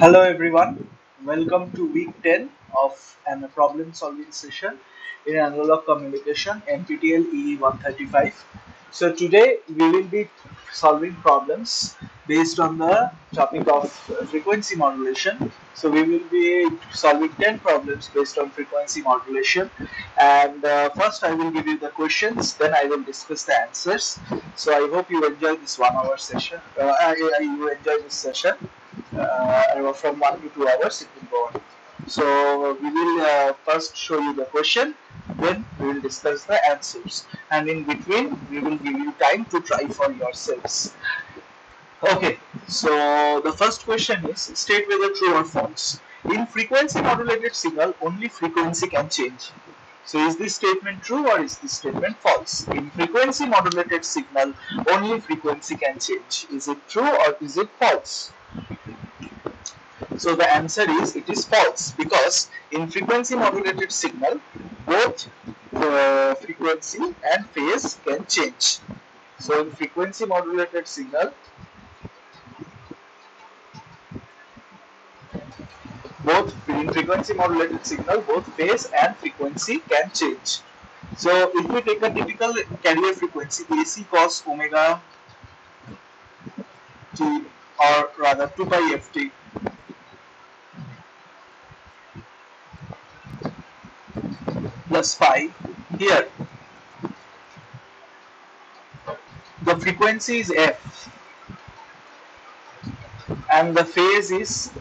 Hello everyone, welcome to week 10 of a problem solving session in analog communication NPTEL EE 135. So today we will be solving problems based on the topic of frequency modulation. So we will be solving 10 problems based on frequency modulation, and first I will give you the questions, then I will discuss the answers. So I hope you enjoy this 1 hour session. You enjoy this session. From 1 to 2 hours it will go on. So we will first show you the question, then we will discuss the answers, and in between we will give you time to try for yourselves. Okay, so the first question is state whether true or false. In frequency modulated signal, only frequency can change. So is this statement true or is this statement false? In frequency modulated signal, only frequency can change. Is it true or is it false? So the answer is it is false, because in frequency modulated signal both frequency and phase can change. So in frequency modulated signal both phase and frequency can change. So if we take a typical carrier frequency AC cos omega t, or rather 2 pi ft plus phi, here the frequency is f and the phase is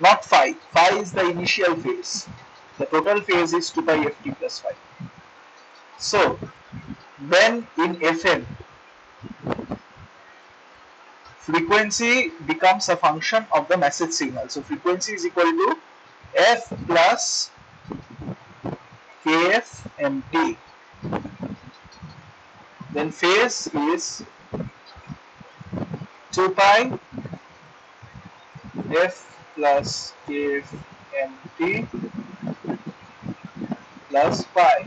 not phi. Phi is the initial phase. The total phase is 2 pi ft plus phi. So then in FM, frequency becomes a function of the message signal. So frequency is equal to f plus kf mt. Then phase is 2 pi f plus kf mt plus pi.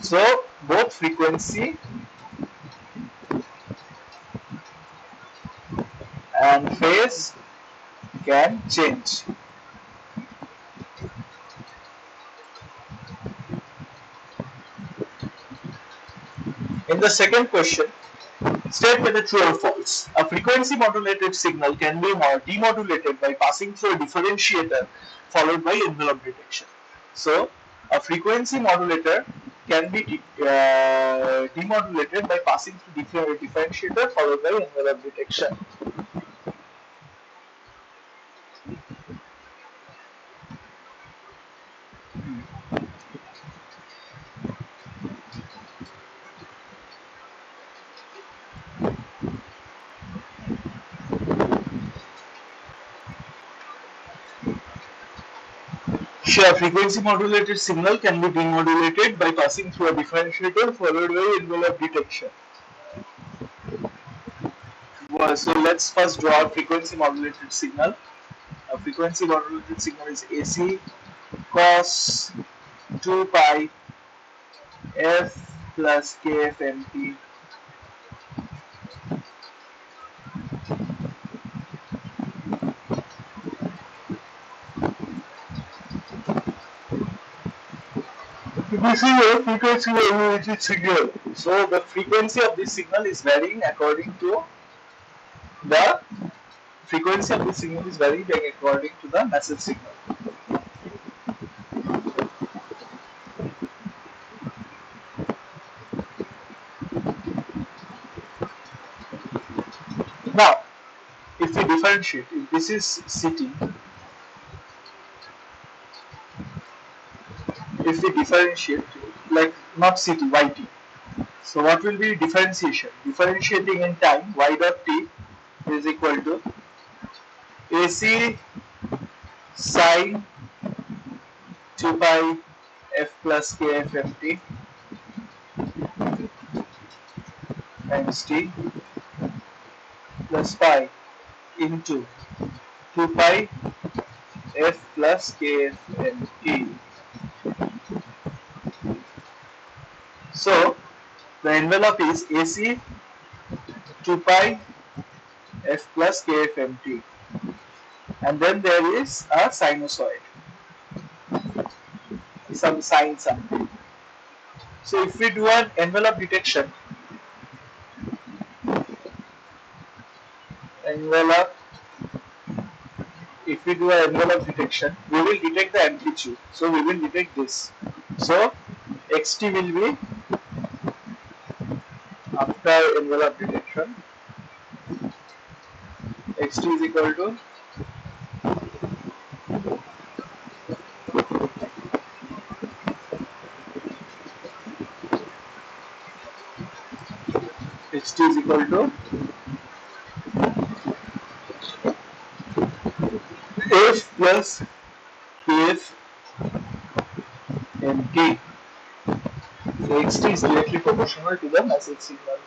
So both frequency and phase can change. In the second question, state whether true or false. A frequency modulated signal can be demodulated by passing through a differentiator followed by envelope detection. So a frequency modulator can be demodulated by passing through a differentiator followed by envelope detection. Sure, frequency modulated signal can be demodulated by passing through a differentiator followed by envelope detection. So let's first draw a frequency modulated signal. A frequency modulated signal is AC cos 2 pi f plus kf mt this is a frequency modulated signal. So the frequency of this signal is varying according to the message signal. Now, if we differentiate, if this is CT, if we differentiate, like not CT, YT. So what will be differentiation? Differentiating in time, y dot t is equal to AC sine 2 pi f plus kf mt times t plus pi into 2 pi f plus kf mt. So the envelope is AC 2 pi f plus kfmt, and then there is a sinusoid, some sine something. So if we do an envelope detection, envelope, if we do an envelope detection, we will detect the amplitude. So we will detect this. So xt will be, after envelope detection, xt is equal to xt is equal to f plus kf mt. So xt is directly proportional to the message signal.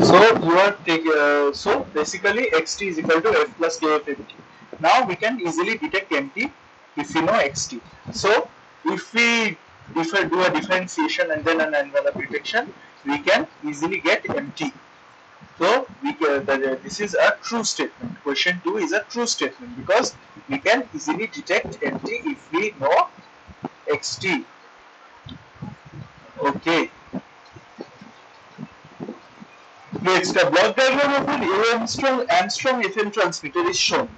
So you are taking, so basically xt is equal to f plus kf mt. Now we can easily detect mt if we know xt. So if we do a differentiation and then an envelope detection, we can easily get mt. So this is a true statement. Question 2 is a true statement because we can easily detect mt if we know xt. Okay. Next, a block diagram of an Armstrong FM transmitter is shown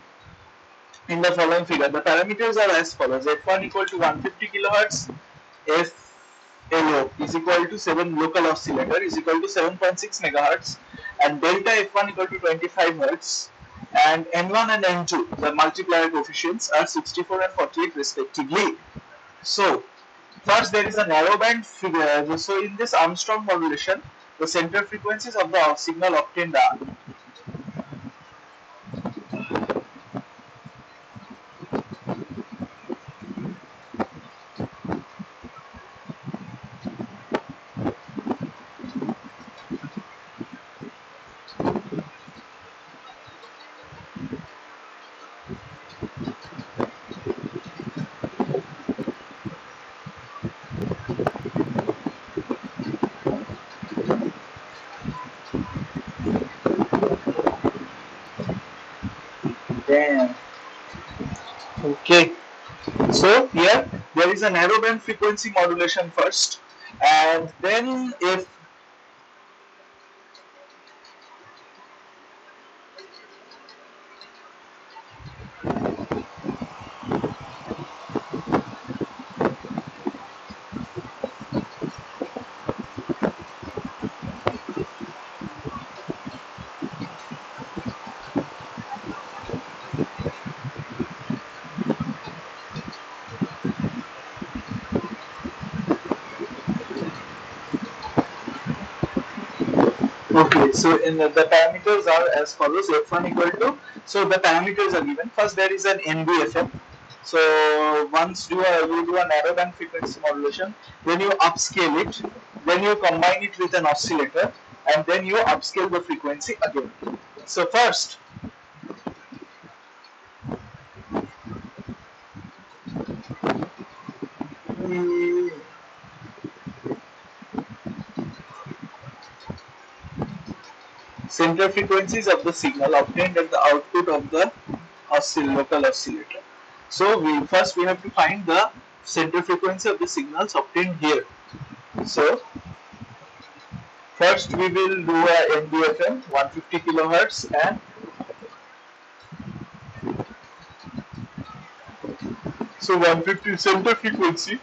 in the following figure. The parameters are as follows: f1 equal to 150 kilohertz, FLO is equal to 7 local oscillator is equal to 7.6 megahertz, and delta f1 equal to 25 hertz, and n1 and n2 the multiplier coefficients are 64 and 48 respectively. So first there is a narrowband figure. So in this Armstrong modulation, the center frequencies of the signal obtained are. Damn. Okay. So here there is a narrowband frequency modulation first, and then if okay, so in the parameters are as follows: f1 equal to, so the parameters are given. First there is an NBFM. So once you do a narrowband frequency modulation, then you upscale it, then you combine it with an oscillator, and then you upscale the frequency again. So first, mm, center frequencies of the signal obtained at the output of the local oscillator. So we have to find the center frequency of the signals obtained here. So First, we will do a NBFM 150 kilohertz and so 150 center frequency.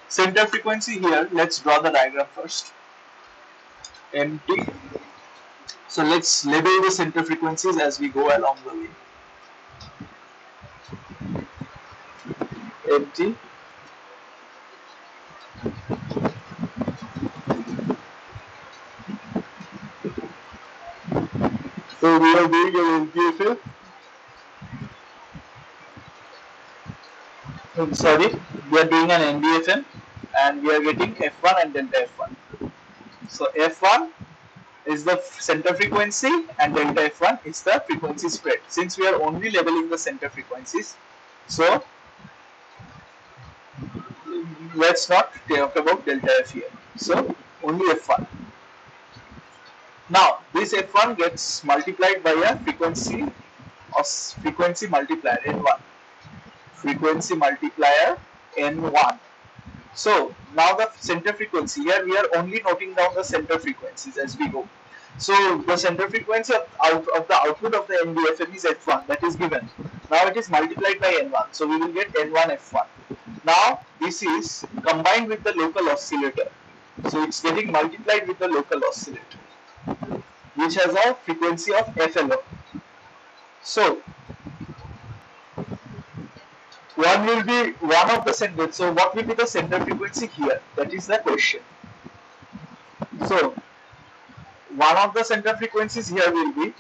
Center frequency here. Let's draw the diagram first. Empty. So let's label the center frequencies as we go along the way. Empty. So we are doing an NBFM. Sorry, we are doing an NBFM and we are getting F1 and delta F1. So F1 is the center frequency and delta F1 is the frequency spread. Since we are only labeling the center frequencies, so let's not talk about delta F here. So only F1. Now this F1 gets multiplied by a frequency multiplier N1. Frequency multiplier N1. So now the center frequency, here we are only noting down the center frequencies as we go. So the center frequency of the output of the NBFM is F1, that is given. Now it is multiplied by N1, so we will get N1 F1. Now this is combined with the local oscillator, so it's getting multiplied with the local oscillator, which has a frequency of FLO. So one will be one of the center. So what will be the center frequency here? That is the question. So one of the center frequencies here will be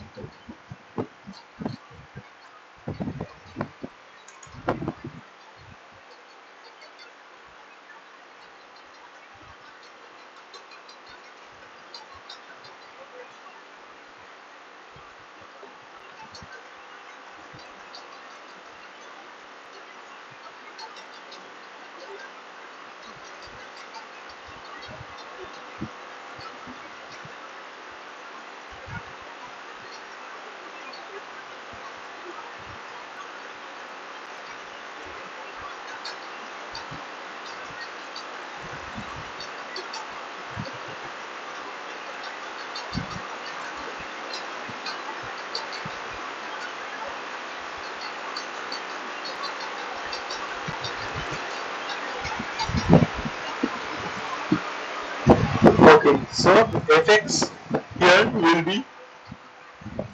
okay. So fx here will be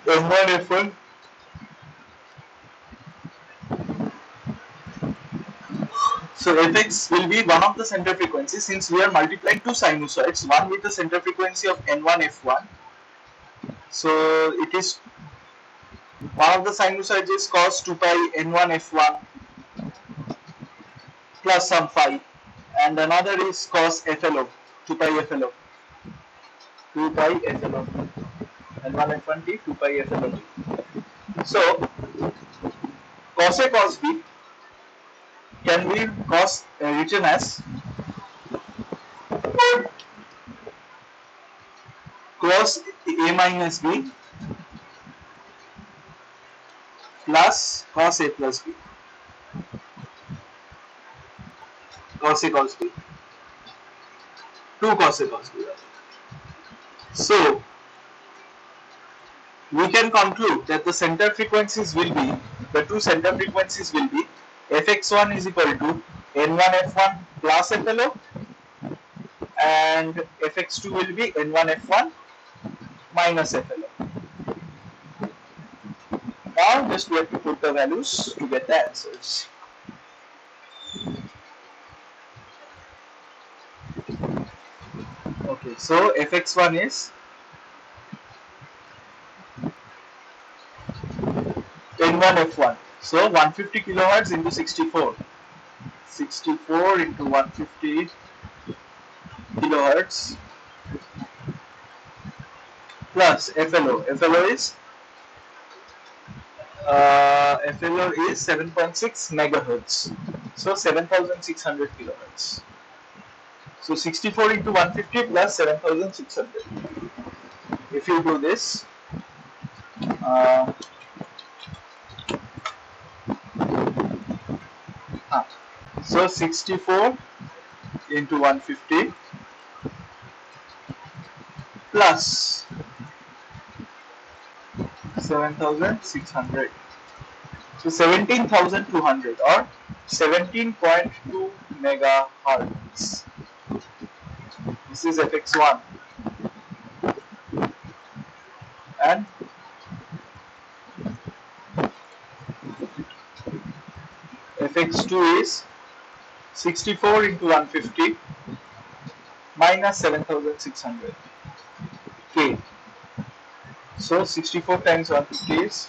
m1 f1 So fx will be one of the center frequencies since we are multiplying two sinusoids, one with the center frequency of n1 f1. So it is one of the sinusoids is cos 2 pi n1 f1 plus some phi, and another is cos FLO 2 pi FLO 2 pi FLO n1 f1 t 2 pi FLO t. So cos A cos B can be written as cos A minus B plus cos A plus B, cos A cos B, 2 cos A cos B. So we can conclude that the center frequencies will be, the two center frequencies will be fx1 is equal to n1 f1 plus FLO and fx2 will be n1 f1 minus FLO. Now just we have to put the values to get the answers. Okay, so fx1 is n1 f1. So 150 kilohertz into 64. 64 into 150 kilohertz plus FLO. FLO is 7.6 megahertz. So 7600 kilohertz. So 64 into 150 plus 7600. If you do this, so 64 into 150 plus 7,600. So 17,200 or 17.2 megahertz. This is fx1 and fx2 is 64 into 150 minus 7,600 K. So 64 times 150 is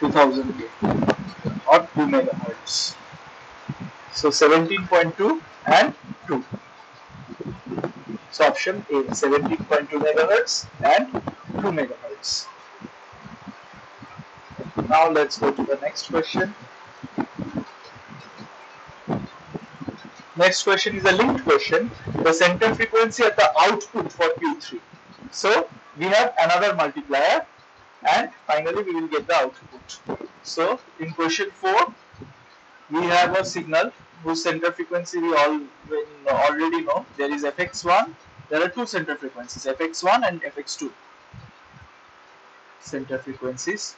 2000 K or 2 megahertz. So 17.2 and 2. So option A, 17.2 megahertz and 2 megahertz. Now let's go to the next question. Next question is a linked question. The center frequency at the output for Q3. So we have another multiplier and finally we will get the output. So in question 4, we have a signal whose center frequency we already know. There is fx1. There are two center frequencies, fx1 and fx2 center frequencies.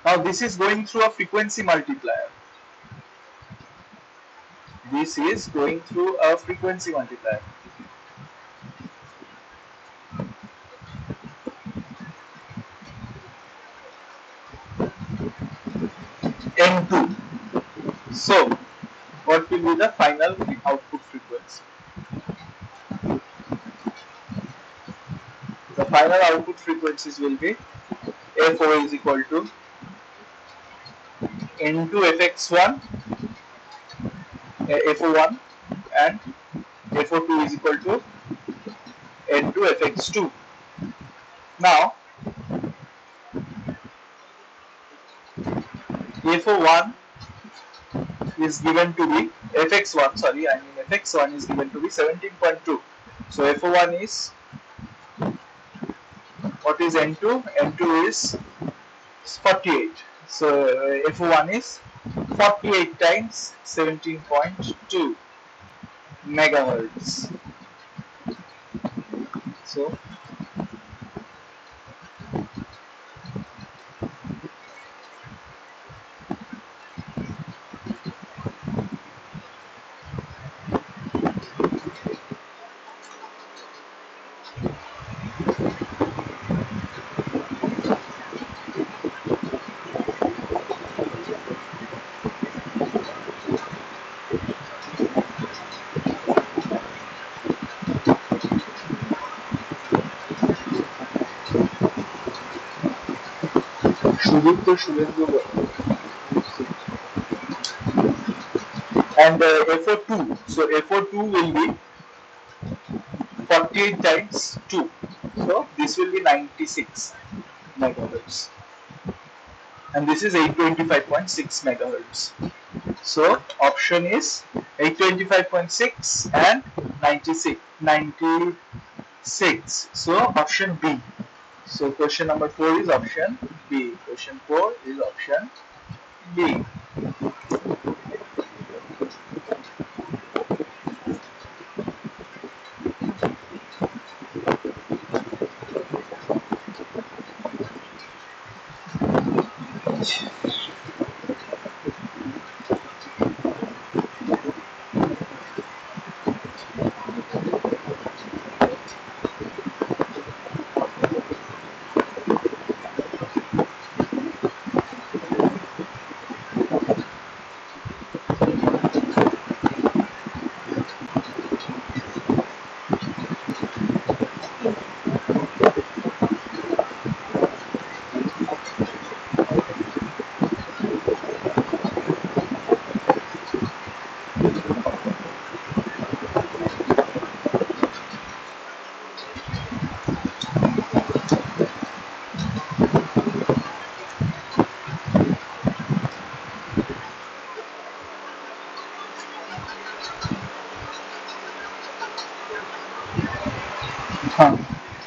Now this is going through a frequency multiplier. This is going through a frequency multiplier. N2. So what will be the final output frequency? The final output frequencies will be FO is equal to N2 fx1, FO1 and FO2 is equal to N2 fx2. Now FO1 is given to be fx1 is given to be 17.2. So FO1 is, what is N2? N2 is 48. So FO1 is 48 times 17.2 megahertz. So and FO2. So FO2 will be 48 times 2. So this will be 96 megahertz. And this is 825.6 megahertz. So option is 825.6 and 96. So option B. So question number 4 is option B. Question 4 is option B.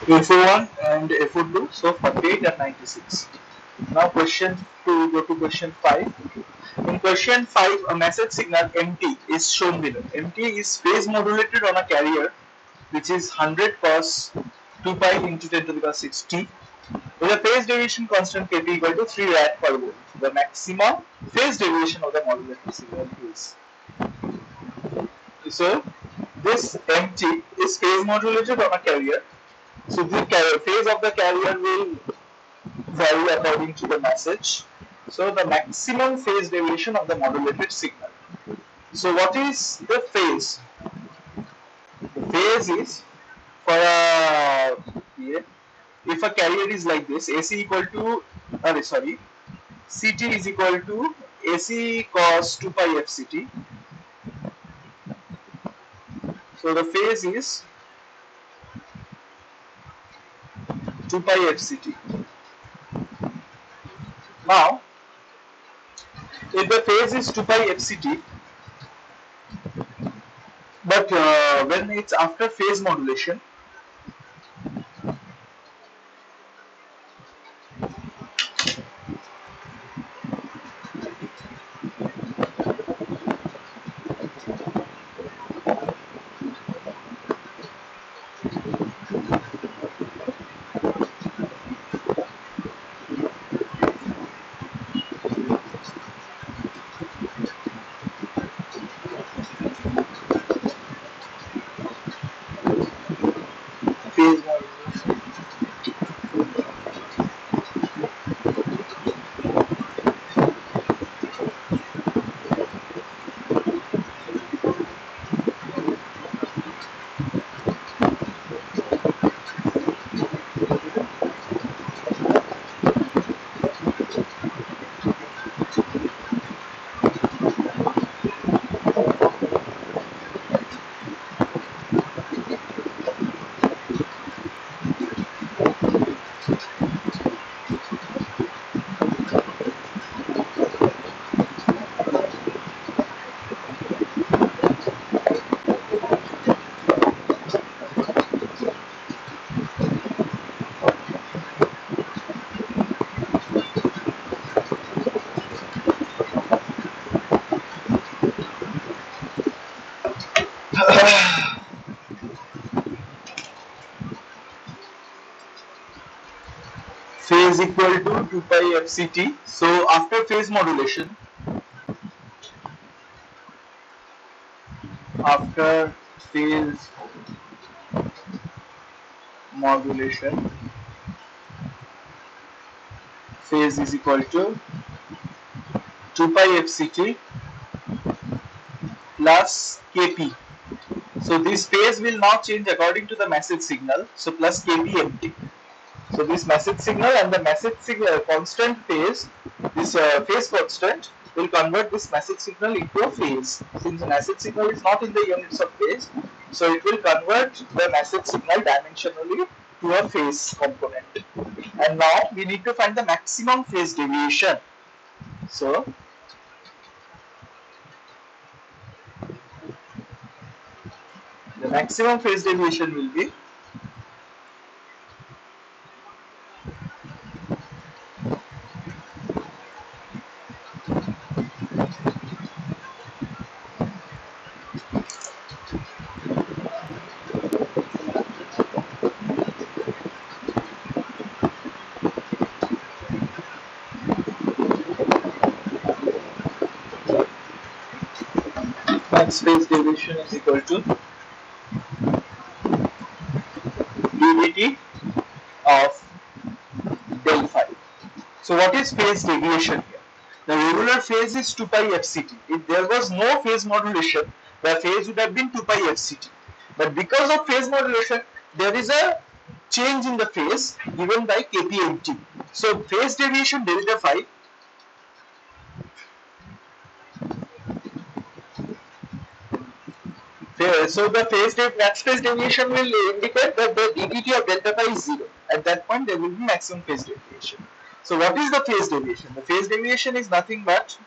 FO1 and FO2, so 48 and 96. Now go to question 5. In question 5, a message signal MT is shown below. MT is phase modulated on a carrier which is 100 cos 2 pi into 10 to the power 6 t with a phase deviation constant kp equal to 3 rad per volt. The maximum phase deviation of the modulated signal is. So this MT is phase modulated on a carrier. So the phase of the carrier will vary according to the message. So the maximum phase deviation of the modulated signal. So what is the phase? The phase is for a if a carrier is like this, AC equal to CT is equal to AC cos 2 pi FCT. So the phase is 2 pi FCT. Now, if the phase is 2 pi FCT, but when it's after phase modulation, phase modulation, phase equal to 2 pi FCT. So after after phase modulation, phase is equal to 2 pi FCT plus Kp. So this phase will now change according to the message signal. So plus Kp So this message signal and the message signal constant phase, this phase constant will convert this message signal into a phase. Since the message signal is not in the units of phase, so it will convert the message signal dimensionally to a phase component. And now we need to find the maximum phase deviation. So the maximum phase deviation will be max phase deviation is equal to ddt of del phi. So what is phase deviation here? The regular phase is 2 pi fct. If there was no phase modulation, the phase would have been 2 pi fct. But because of phase modulation, there is a change in the phase given by kpmt. So phase deviation delta phi so the max phase deviation will indicate that the ddt of delta phi is 0. At that point, there will be maximum phase deviation. So what is the phase deviation? The phase deviation is nothing but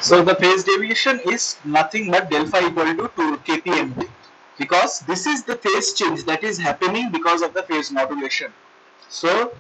So the phase deviation is nothing but del phi equal to 2 kpmt, because this is the phase change that is happening because of the phase modulation. So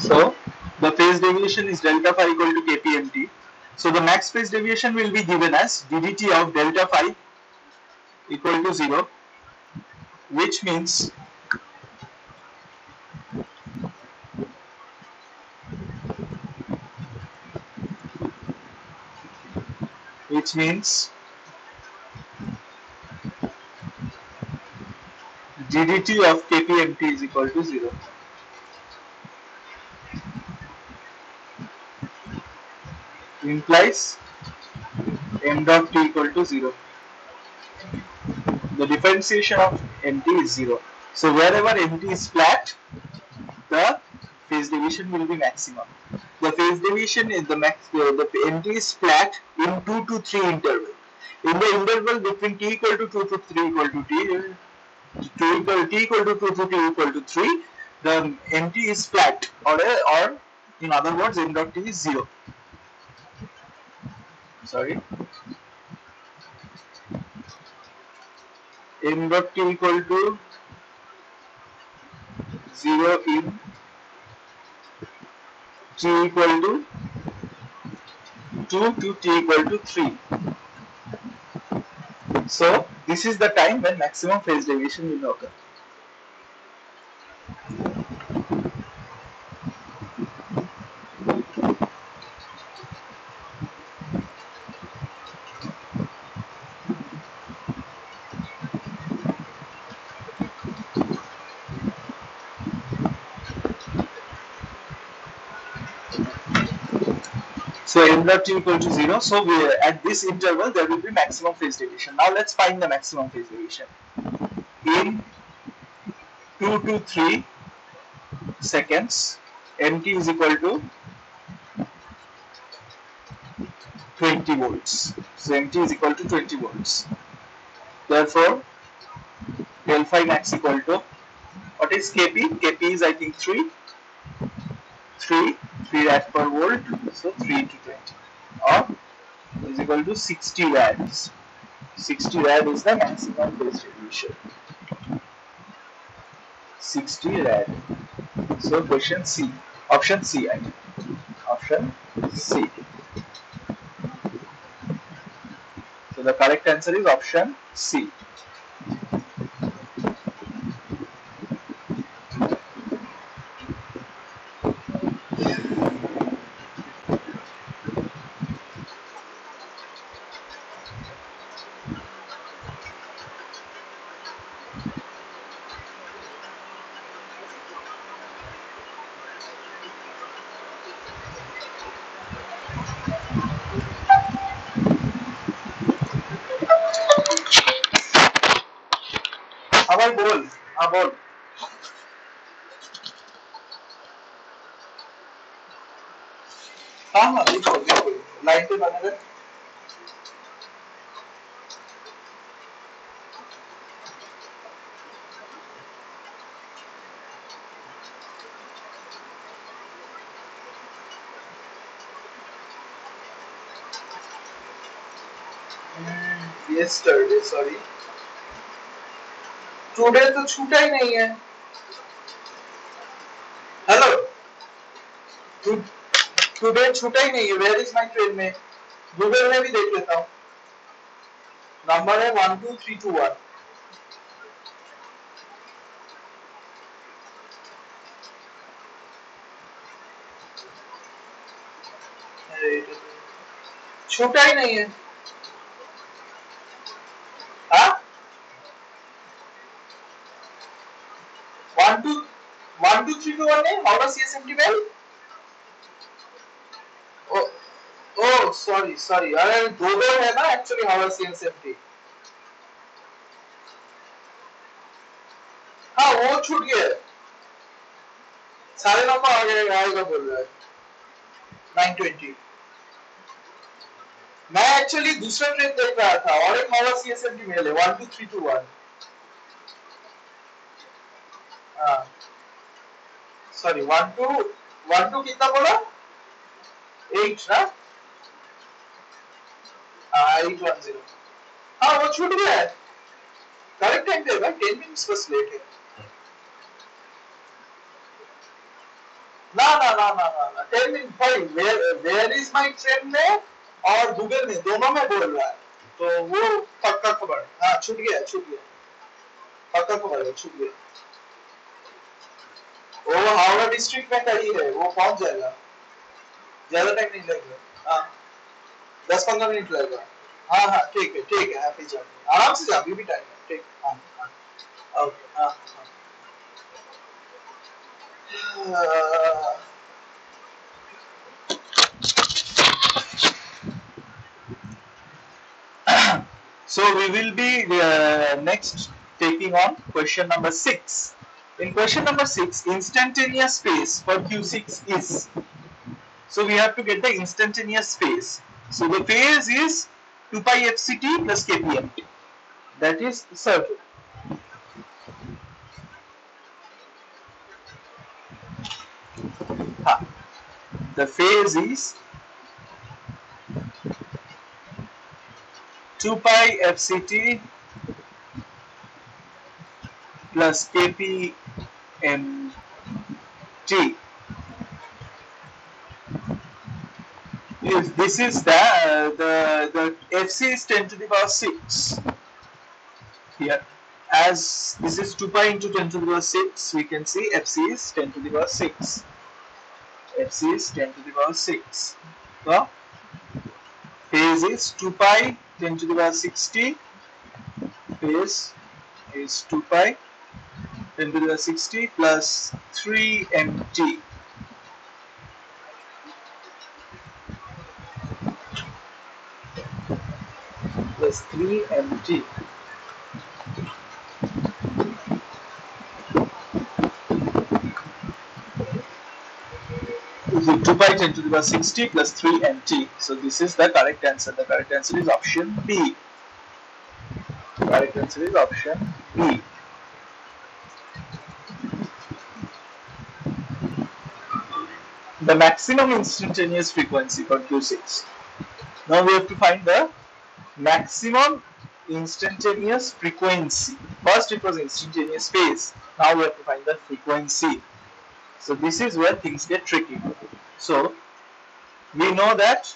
So the phase deviation is delta phi equal to kpmt. So the max phase deviation will be given as ddt of delta phi equal to 0, which means which means ddt of kpmt is equal to 0. Implies m dot t equal to 0. The differentiation of mt is 0. So wherever mt is flat, the phase deviation will be maximum. The phase deviation is the max. The mt is flat in 2 to 3 interval. In the interval between t equal to 2 to 3 equal to t, t equal to 2 to t equal to 3, the mt is flat, or in other words, m dot t is 0. Sorry, m dot t equal to 0 in t equal to 2 to t equal to 3. So this is the time when maximum phase deviation will occur. So m dot t equal to 0. So at this interval there will be maximum phase deviation. Now let's find the maximum phase deviation. In 2 to 3 seconds, mt is equal to 20 volts. So mt is equal to 20 volts. Therefore, del phi max equal to, what is kp? Kp is, I think, 3 rad per volt. So 3 into 20, or is equal to 60 rads. 60 rad is the maximum phase deviation. 60 rad. So question C. Option C, I mean. Option C. So the correct answer is option C. আবার বল, বল। हाँ हाँ बिल्कुल बिल्कुल line पे बना रहे। Yesterday, sorry. Today तो छूटा ही नहीं है। हेलो, टुडे छूटा ही नहीं है। वेयर इज माय ट्रेन में? गूगल में भी देख लेता हूँ। नंबर है 12321। छूटा ही नहीं है। हाँ 12321 नहीं, हावड़ा CSMT में। ओ ओ सॉरी सॉरी, अरे दो दो है ना एक्चुअली हावड़ा CSMT। वो छूट गया 9:30 आएगा बोल रहा है 9:20 मैं एक्चुअली दूसरा ट्रेन देख रहा था और एक हावड़ा सीएसएमटी मेल है 12321 हाँ सॉरी 12 कितना बोला 8 ना 810 हाँ वो छूट गया है करेक्ट टाइम पे 10 मिनट्स बस लेट है ना 10 मिनट भाई वेयर इज माय ट्रेन में और गूगल में दोनों में बोल रहा है तो वो पक्का खबर हाँ छूट गया पक्का खबर है छूट गया वो हावड़ा डिस्ट्रिक्ट में खड़ी है वो पहुंच जाएगा ज्यादा टाइम नहीं लगेगा हाँ 10-15 मिनट लगेगा हाँ ठीक है हैप्पी जर्नी आराम से जा अभी भी टाइम है ठीक हाँ ओके हाँ So we will be next taking on question number 6. In question number 6, instantaneous phase for Q6 is. So we have to get the instantaneous phase. So the phase is 2 pi fct plus kpmt. That is circle. The phase is 2 pi fct plus kpmt. If this is the fc is 10 to the power 6 here. As this is 2 pi into 10 to the power 6, we can see fc is 10 to the power 6. fc is 10 to the power 6. So phase is 2 pi 10 to the power 60. Phase is 2 pi 10 to the power 60 plus 3 mt. Plus 3 mt. Is 2 pi 10 to the power 60 plus 3 mt. So this is the correct answer. The correct answer is option B. Correct answer is option B. The maximum instantaneous frequency for Q6. Now we have to find the maximum instantaneous frequency. First it was instantaneous phase. Now we have to find the frequency. So this is where things get tricky. So we know that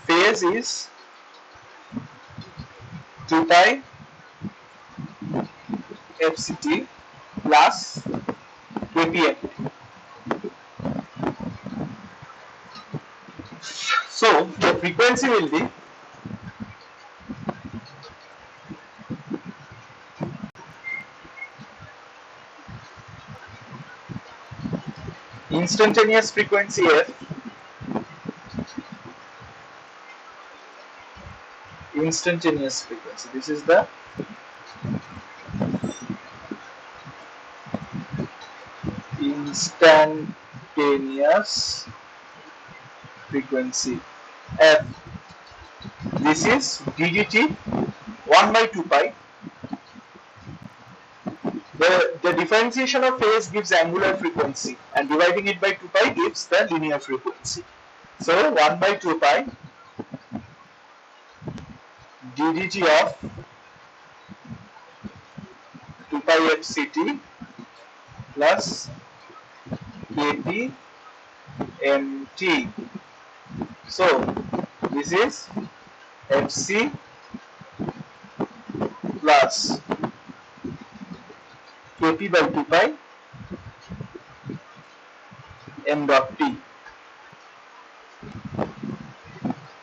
phase is 2 pi fct plus kpm. So the frequency will be instantaneous frequency f, instantaneous frequency. This is the instantaneous frequency f. This is ddt 1 by 2 pi. The differentiation of phase gives angular frequency and dividing it by 2 pi gives the linear frequency. So 1 by 2 pi ddt of 2 pi fct plus kp mt. So this is fc plus kp by 2 pi m dot t.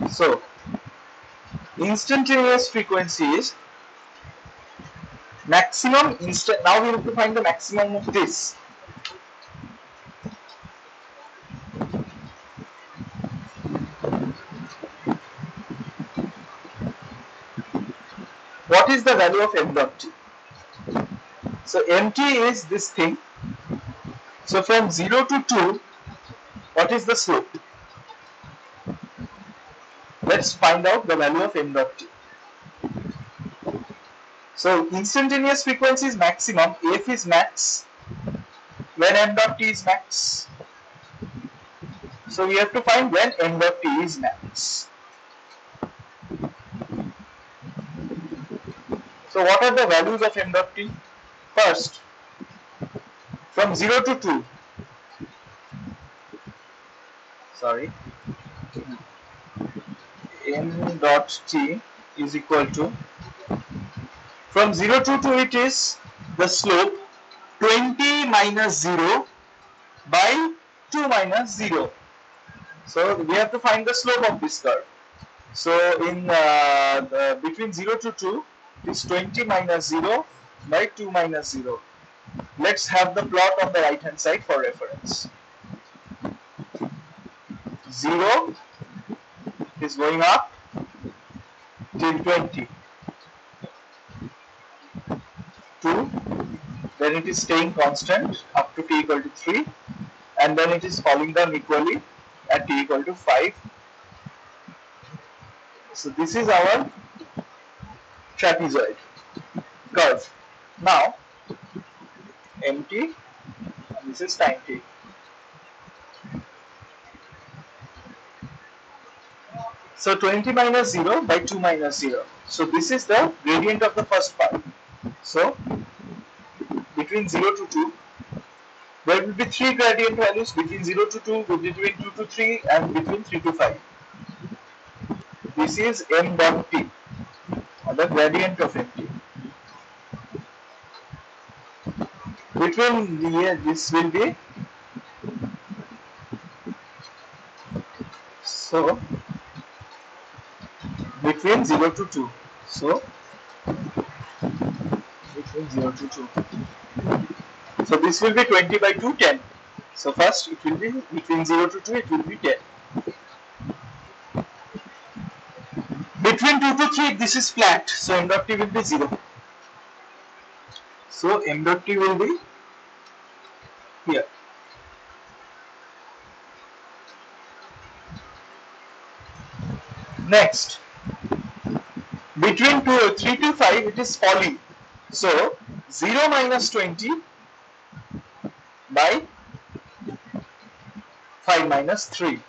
So instantaneous frequency is maximum instant. Now we have to find the maximum of this. what is the value of m dot t? So mt is this thing. So from 0 to 2, what is the slope? Let's find out the value of m dot t. So instantaneous frequency is maximum, f is max, when m dot t is max. So we have to find when m dot t is max. So what are the values of m dot t? First, from 0 to 2, sorry, m dot t is equal to, from 0 to 2 it is the slope 20 minus 0 by 2 minus 0. So we have to find the slope of this curve. So in between 0 to 2, it is 20 minus 0 by 2 minus 0. Let's have the plot on the right hand side for reference. 0 is going up till 20. 2, then it is staying constant up to t equal to 3, and then it is falling down equally at t equal to 5. So this is our trapezoid curve. Now mt, and this is time t. So 20 minus 0 by 2 minus 0. So this is the gradient of the first part. So between 0 to 2, there will be 3 gradient values between 0 to 2, between 2 to 3, and between 3 to 5. This is m dot t, or the gradient of mt. Between this will be, so between 0 to 2. So between 0 to 2. So this will be 20 by 2, 10. So first it will be between 0 to 2, it will be 10. Between 2 to 3, this is flat. So m dot t will be 0. So m dot t will be here. Next, between 3 to 5, it is falling. So 0 minus 20 by 5 minus 3.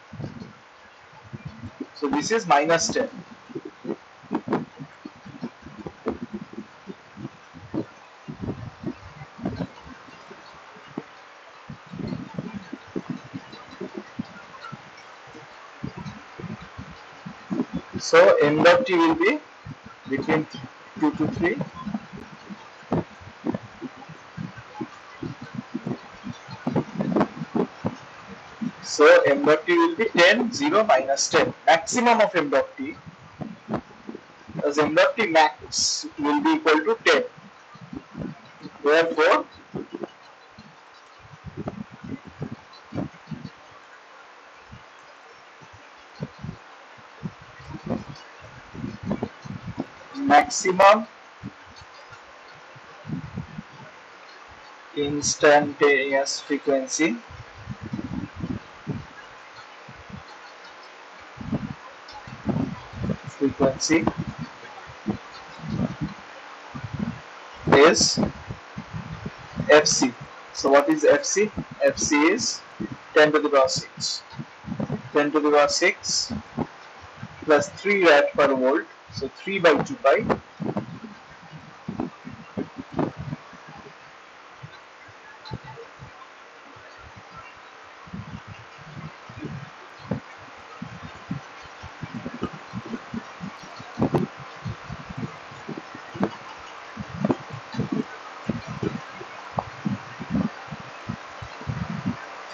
So this is minus 10. So m dot t will be between 2 to 3. So m dot t will be 10, 0 minus 10. Maximum of m dot t, as m dot t max will be equal to 10. Therefore, maximum instantaneous frequency is Fc. So what is Fc? Fc is 10 to the power 6. 10 to the power 6 plus 3 rad per volt. So 3 by 2 pi.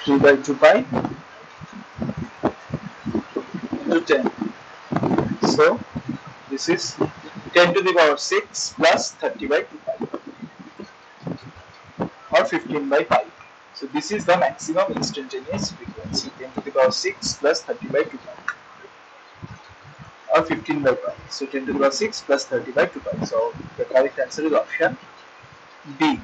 3 by 2 pi into 10. So this is 10 to the power 6 plus 30 by 2 pi, or 15 by 5. So this is the maximum instantaneous frequency, 10 to the power 6 plus 30 by 2 pi. or 15 by pi. So 10 to the power 6 plus 30 by 2 pi. So the correct answer is option B.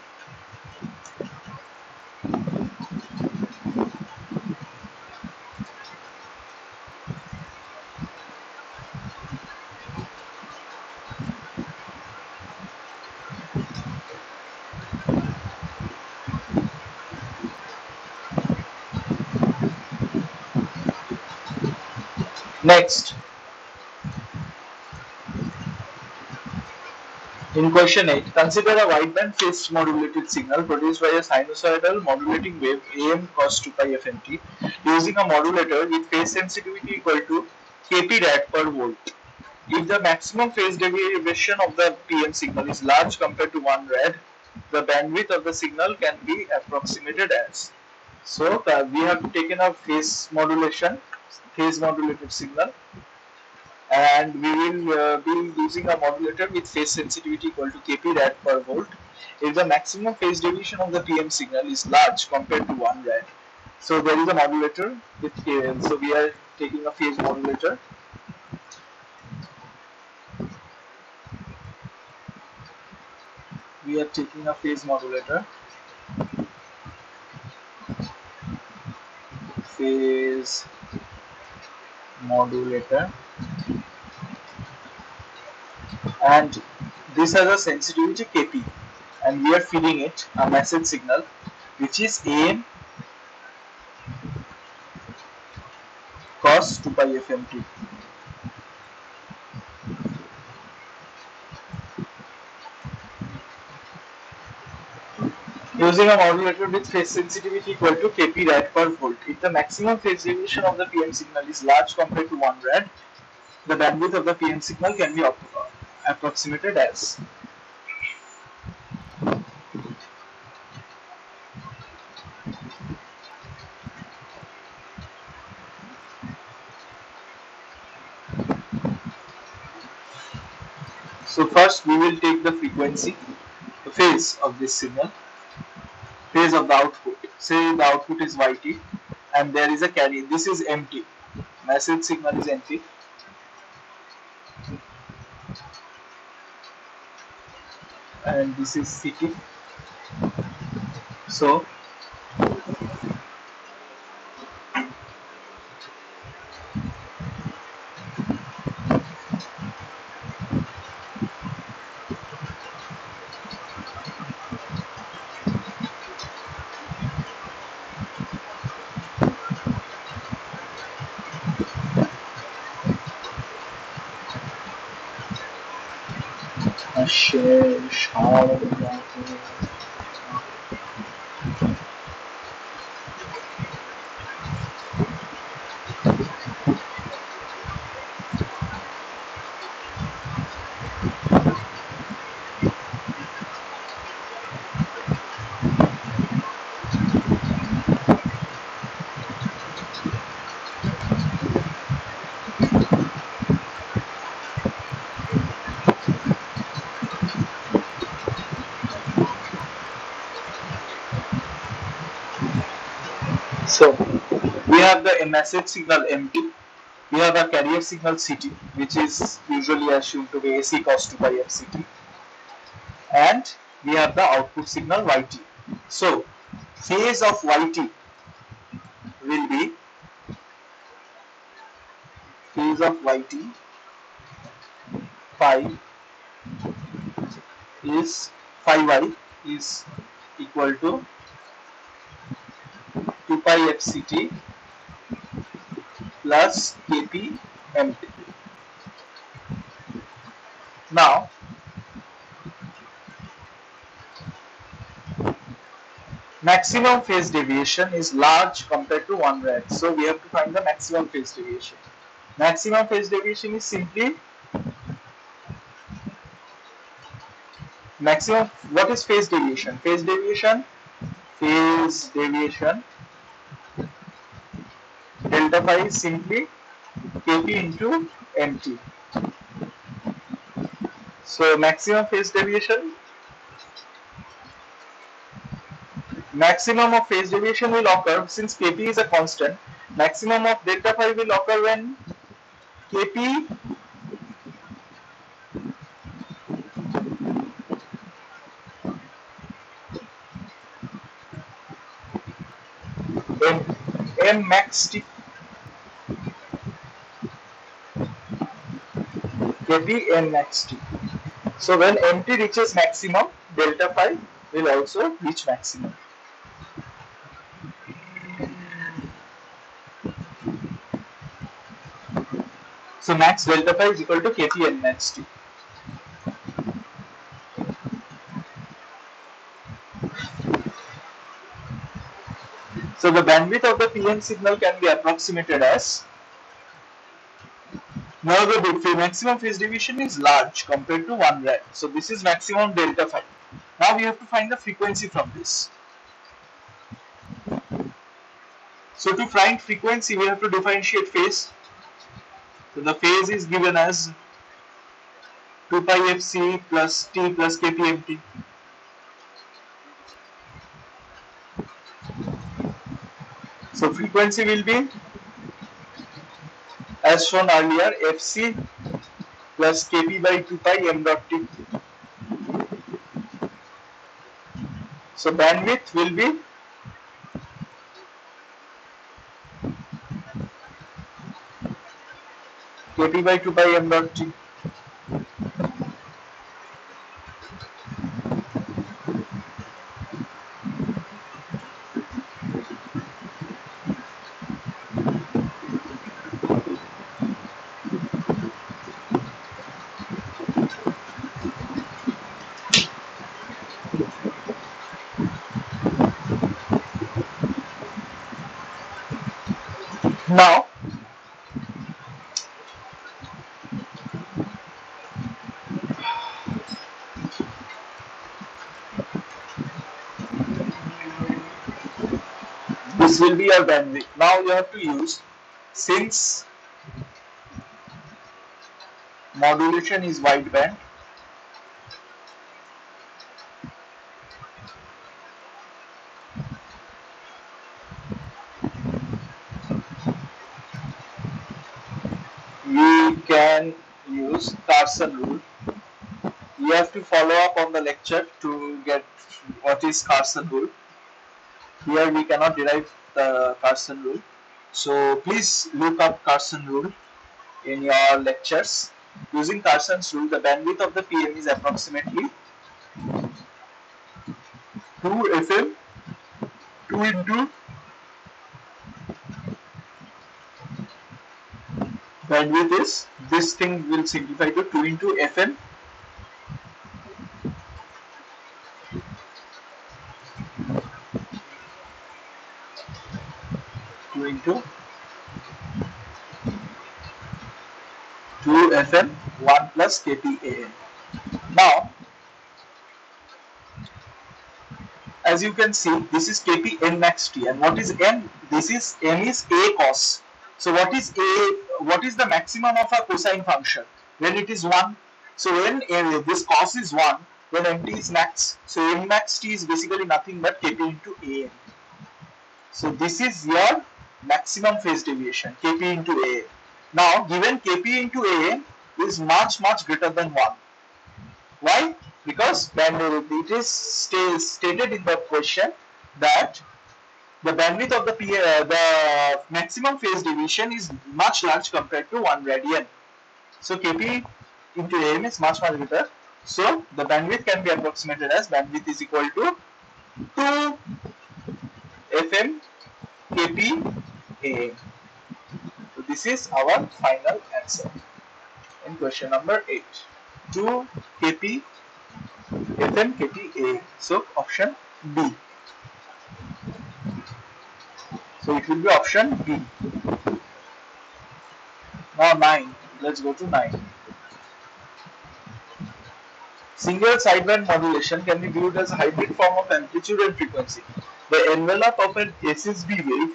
Next, in question 8, consider a wideband phase modulated signal produced by a sinusoidal modulating wave AM cos 2 pi fmt using a modulator with phase sensitivity equal to kp rad per volt. If the maximum phase deviation of the PM signal is large compared to 1 rad, the bandwidth of the signal can be approximated as. So we have taken a phase modulated signal, and we will be using a modulator with phase sensitivity equal to kp rad per volt. If the maximum phase deviation of the PM signal is large compared to 1 rad, so there is a modulator with so we are taking a phase modulator. We are taking a phase modulator, phase modulator, and this has a sensitivity kp, and we are feeding it a message signal which is AM cos 2 pi fmt. Using a modulator with phase sensitivity equal to kp rad per volt. If the maximum phase deviation of the PM signal is large compared to 1 rad, the bandwidth of the PM signal can be approximated as. So first we will take the frequency, the phase of this signal, phase of the output. Say the output is yt and there is a carry. This is mt. Message signal is mt, and this is ct. So so we have the message signal mt. We have a carrier signal CT, which is usually assumed to be AC cos 2 pi FCT, and we have the output signal YT. So, phase of YT will be phase of YT phi is phi y is equal to 2 pi FCT plus KP MT. Now, maximum phase deviation is large compared to 1 rad. So, we have to find the maximum phase deviation. Maximum phase deviation is simply maximum. What is phase deviation? Phase deviation delta phi is simply kp into mt. So maximum of phase deviation will occur since kp is a constant. Maximum of delta phi will occur when kp M max T, Kp M max T. So when MT reaches maximum, delta phi will also reach maximum. So max delta phi is equal to Kp N max T. So the bandwidth of the PN signal can be approximated as, now the maximum phase deviation is large compared to 1 rad. So this is maximum delta phi. Now we have to find the frequency from this. So to find frequency, we have to differentiate phase. So the phase is given as 2 pi fc plus t plus kpmt. So frequency will be, as shown earlier, fc plus kp by 2 pi m dot t. So bandwidth will be kp by 2 pi m dot t. Now this will be your bandwidth. Now you have to use, since modulation is wideband, we can use Carson rule. You have to follow up on the lecture to get what is Carson rule. Here we cannot derive the Carson rule. So please look up Carson rule in your lectures. Using Carson's rule, the bandwidth of the PM is approximately 2 FM, 2 into bandwidth is, this thing will simplify to 2 into FM two into 2 FM 1 plus kPAN. Now, as you can see, this is Kp n max T, and what is n? This is n is a cos. So what is a? What is the maximum of a cosine function when it is 1? So when this cos is 1, then mt is max. So n max T is basically nothing but Kp into an. So this is your maximum phase deviation, Kp into an. Now given Kp into an is much greater than 1. Why? Because it is stated in the question that the bandwidth of the maximum phase deviation is much large compared to 1 radian. So Kp into Am is much greater. So the bandwidth can be approximated as, bandwidth is equal to 2 Fm Kp Am. So this is our final answer in question number 8. 2 Kp Fm Kp A. So option B. So it will be option B. Now 9. Let's go to 9. Single sideband modulation can be viewed as a hybrid form of amplitude and frequency. The envelope of an SSB wave.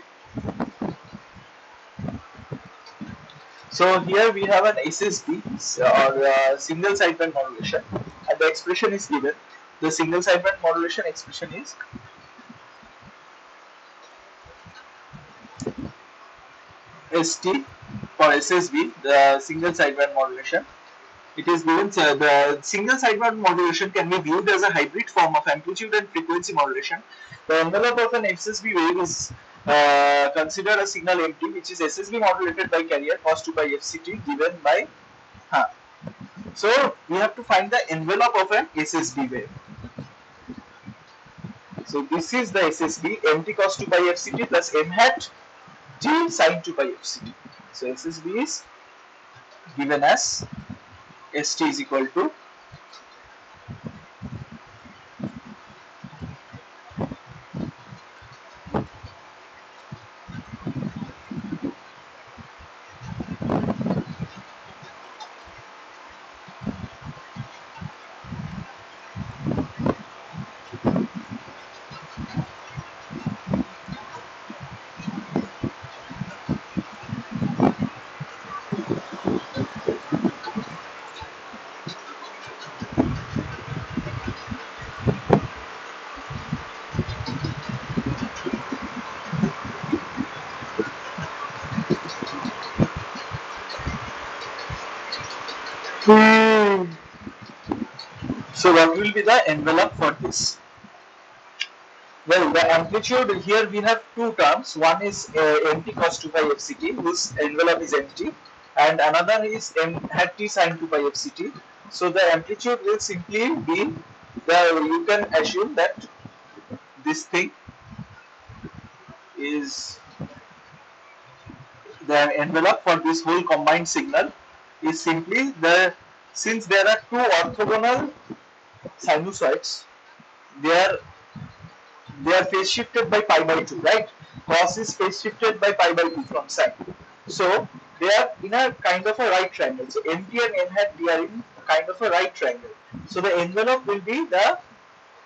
So here we have an SSB or single sideband modulation, and the expression is given. The single sideband modulation expression is ST for SSB, the single sideband modulation. It is given, the single sideband modulation can be viewed as a hybrid form of amplitude and frequency modulation. The envelope of an SSB wave is Consider a signal MT which is SSB modulated by carrier cos 2 by FCT given by. Huh. So we have to find the envelope of an SSB wave. So this is the SSB MT cos 2 by FCT plus M hat T sin 2 by FCT. So SSB is given as ST is equal to so what will be the envelope for this? Well, the amplitude here we have two terms. One is MT cos 2 pi FCT, whose envelope is MT, and another is M hat T sin 2 pi FCT. So the amplitude will simply be you can assume that this thing is the envelope for this whole combined signal is simply since there are two orthogonal sinusoids, they are they are phase shifted by pi by 2, right? Cos is phase shifted by pi by 2 from sine. So they are in a kind of a right triangle. So MT and M hat they are in kind of a right triangle. So the envelope will be the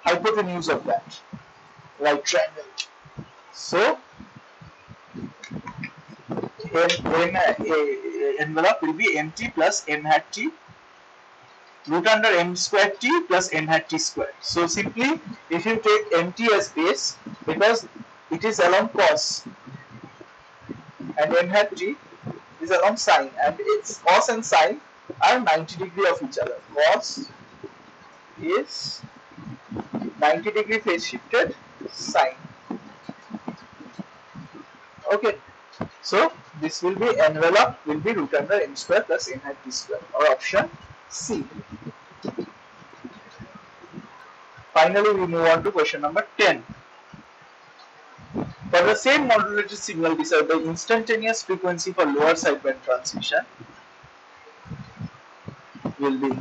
hypotenuse of that right triangle. So envelope will be MT plus M hat T root under M square T plus M hat T square. So simply if you take MT as base, because it is along cos and M hat T is along sine, and its cos and sine are 90 degree of each other. Cos is 90 degree phase shifted, sine. Okay, so this will be envelope will be root under M square plus M hat T square, or option C. Finally, we move on to question number 10. For the same modulated signal, decide the instantaneous frequency for lower sideband transmission will be.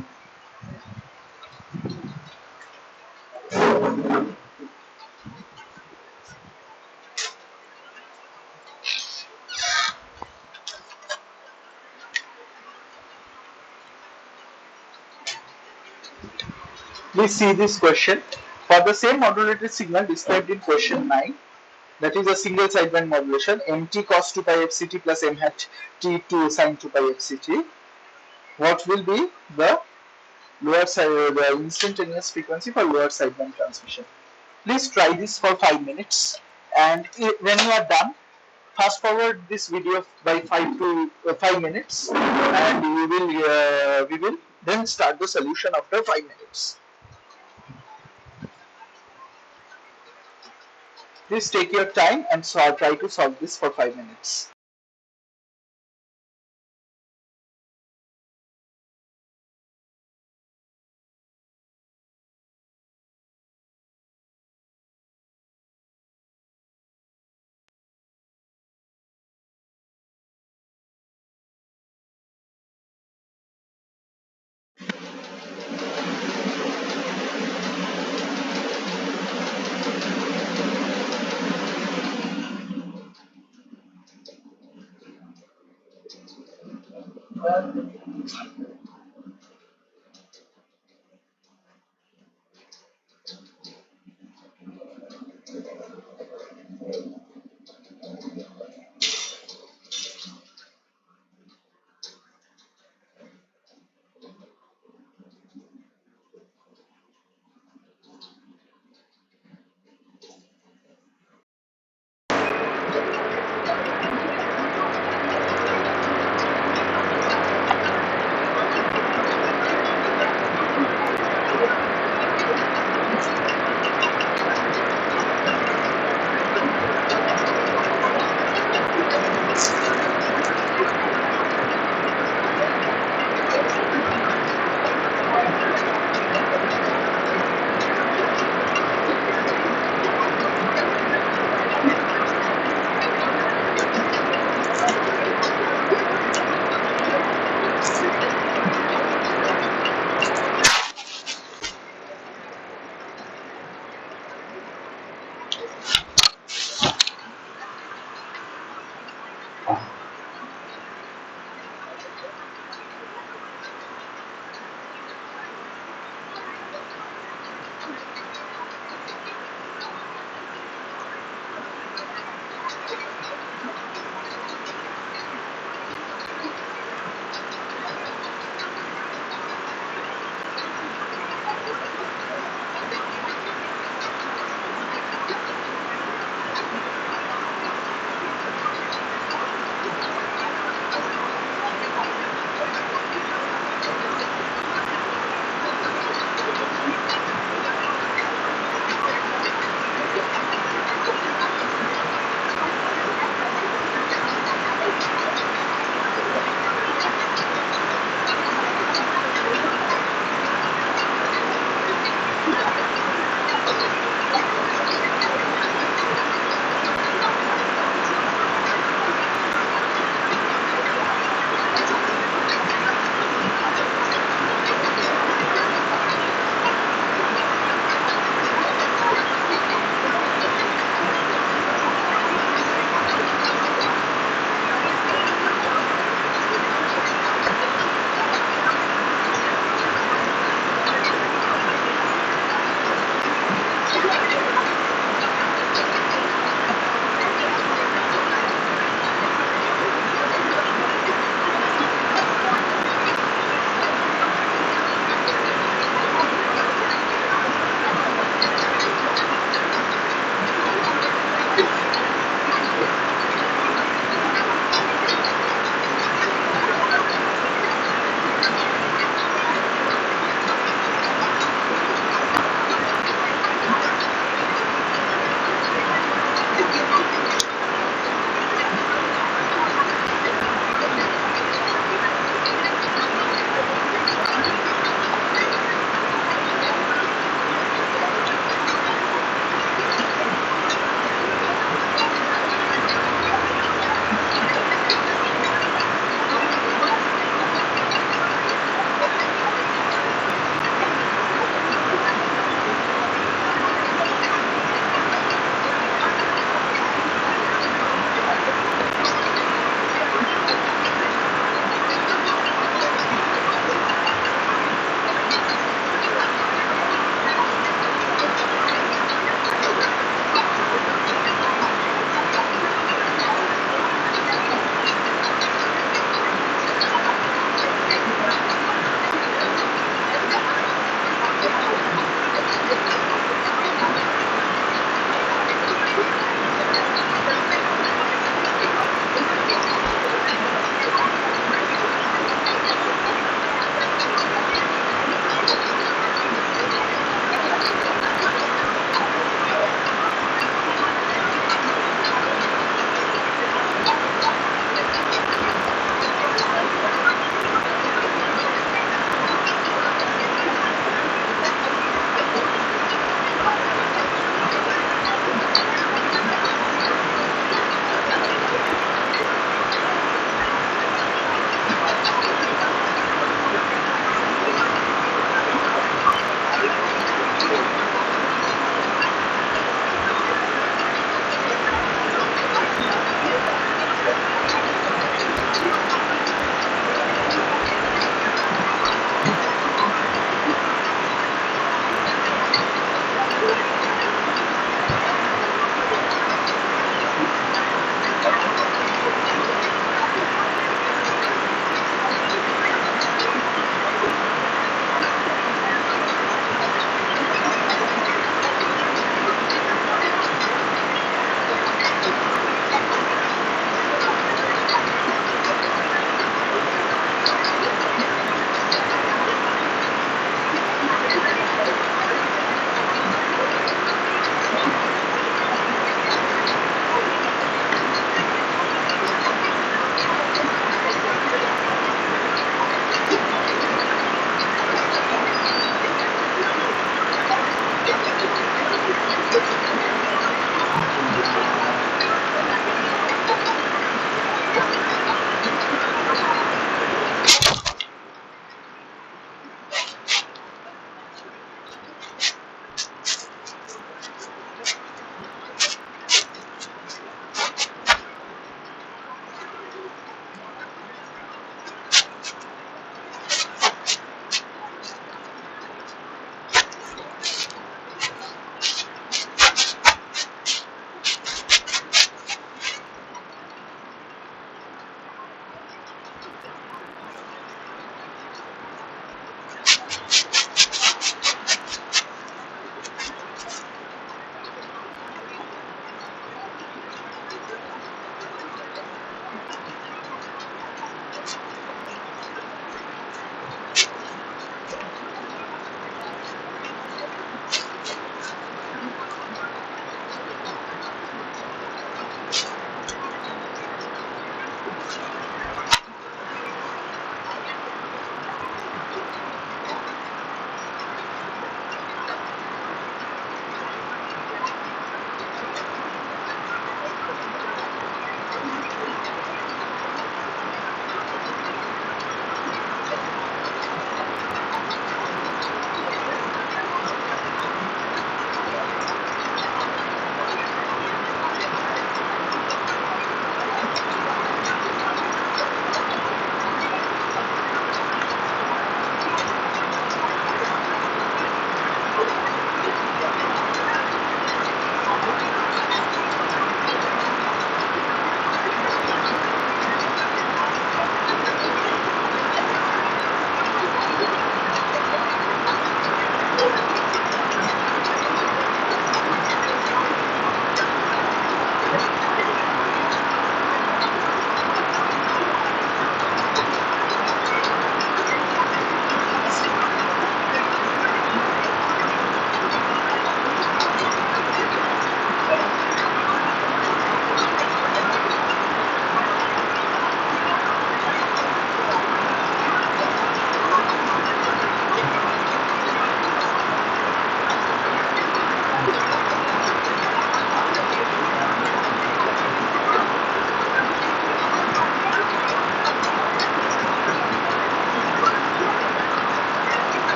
Please see this question. For the same modulated signal described in question 9, that is a single sideband modulation, MT cos 2 pi FCT plus M hat T2 sin 2 pi FCT, what will be the lower side, the instantaneous frequency for lower sideband transmission? Please try this for 5 minutes, and when you are done, fast forward this video by 5 minutes, and we will then start the solution after 5 minutes. Please take your time and try to solve this for 5 minutes.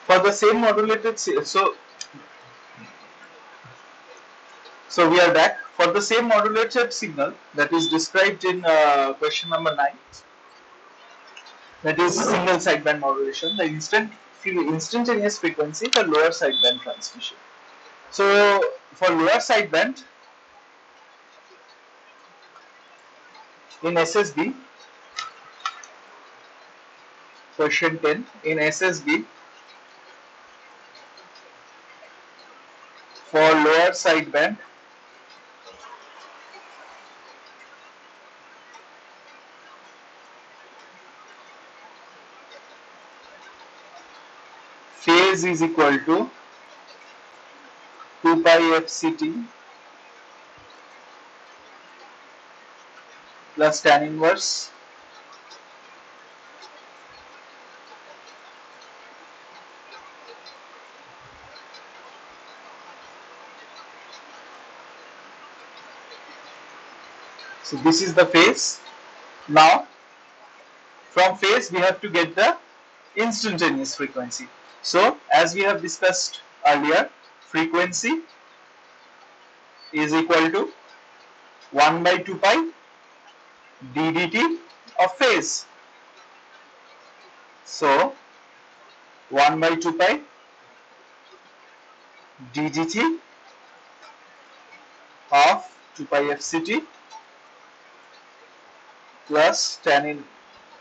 For the same modulated so we are back. For the same modulated signal that is described in question number 9, that is single sideband modulation, the instantaneous frequency for lower sideband transmission. So for lower sideband in SSB, question 10, in SSB for lower sideband, phase is equal to 2 pi fct plus tan inverse so this is the phase. Now from phase we have to get the instantaneous frequency. So as we have discussed earlier, frequency is equal to 1 by 2 pi ddt of phase. So 1 by 2 pi ddt of 2 pi fct plus tan in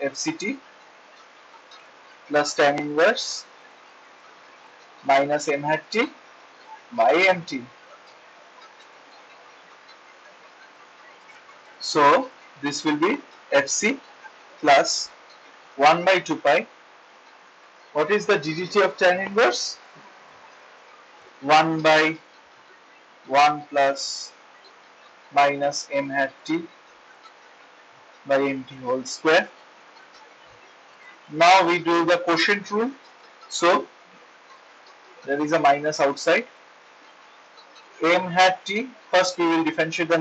fct plus tan inverse minus m hat t by mt. So this will be fc plus 1 by 2 pi. What is the ddt of tan inverse? 1 by 1 plus minus m hat t by mt whole square. Now we do the quotient rule. So there is a minus outside. M hat t, first we will differentiate the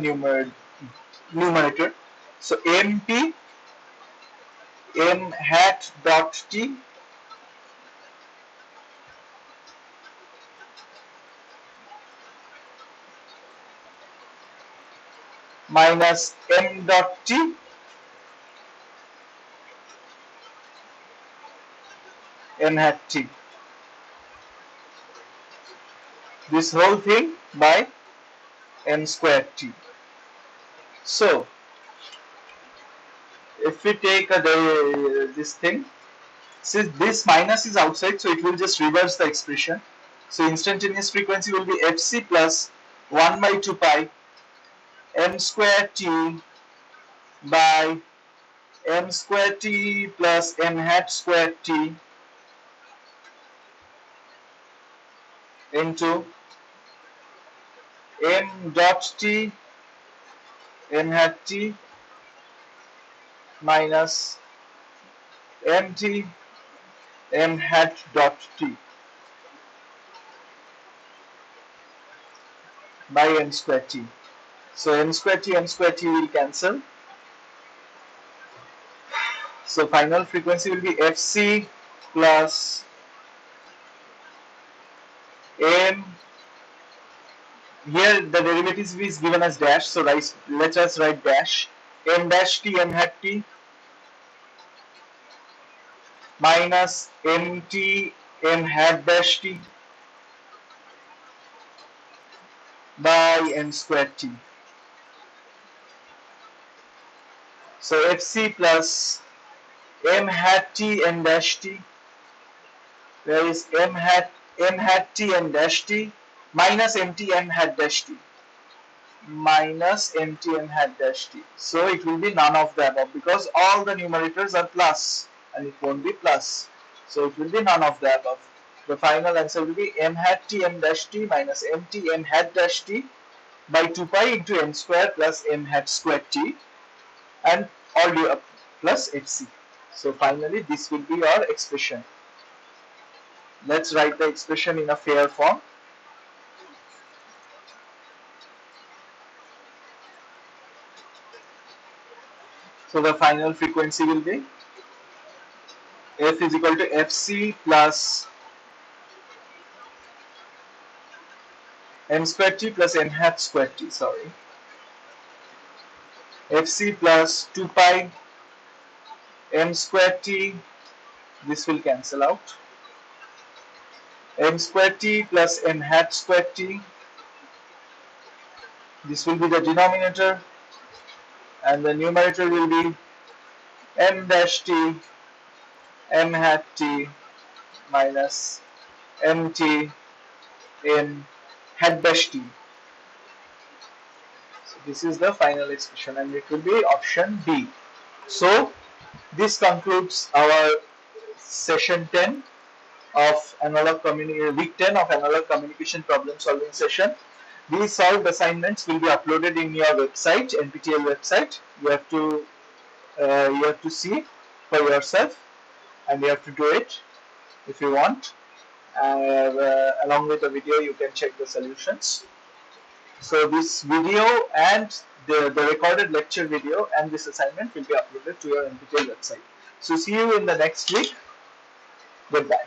numerator. So mt m hat dot t minus m dot t n hat t. This whole thing by n squared t. So if we take this thing, since this minus is outside, so it will just reverse the expression. So instantaneous frequency will be fc plus 1 by 2 pi m square t by m square t plus n hat square t into m dot t n hat t minus mt n hat dot t by n square t. So n square t will cancel. So final frequency will be fc plus m. Here the derivative is given as dash, so let us write dash m dash t n hat t minus mt n hat dash t by n square t. So fc plus m hat t n dash t, where is m hat t n dash t minus mt n hat dash t minus mt n hat dash t. So it will be none of the above because all the numerators are plus and it won't be plus. So it will be none of the above. The final answer will be m hat t n dash t minus mt n hat dash t by 2 pi into n square plus m hat square t and all due up plus fc. So finally this will be our expression. Let's write the expression in a fair form. So the final frequency will be f is equal to fc plus m square t plus n hat square t, sorry, fc plus 2 pi m square t, this will cancel out, m square t plus n hat square t, this will be the denominator, and the numerator will be m dash t m hat t minus mt n hat dash t. So this is the final expression and it will be option B. So this concludes our session 10 of week 10 of analog communication problem solving session. These solved assignments will be uploaded in your website, NPTEL website. You have to see for yourself and you have to do it if you want. Along with the video, you can check the solutions. So this video and the recorded lecture video and this assignment will be uploaded to your NPTEL website. So see you in the next week. Goodbye.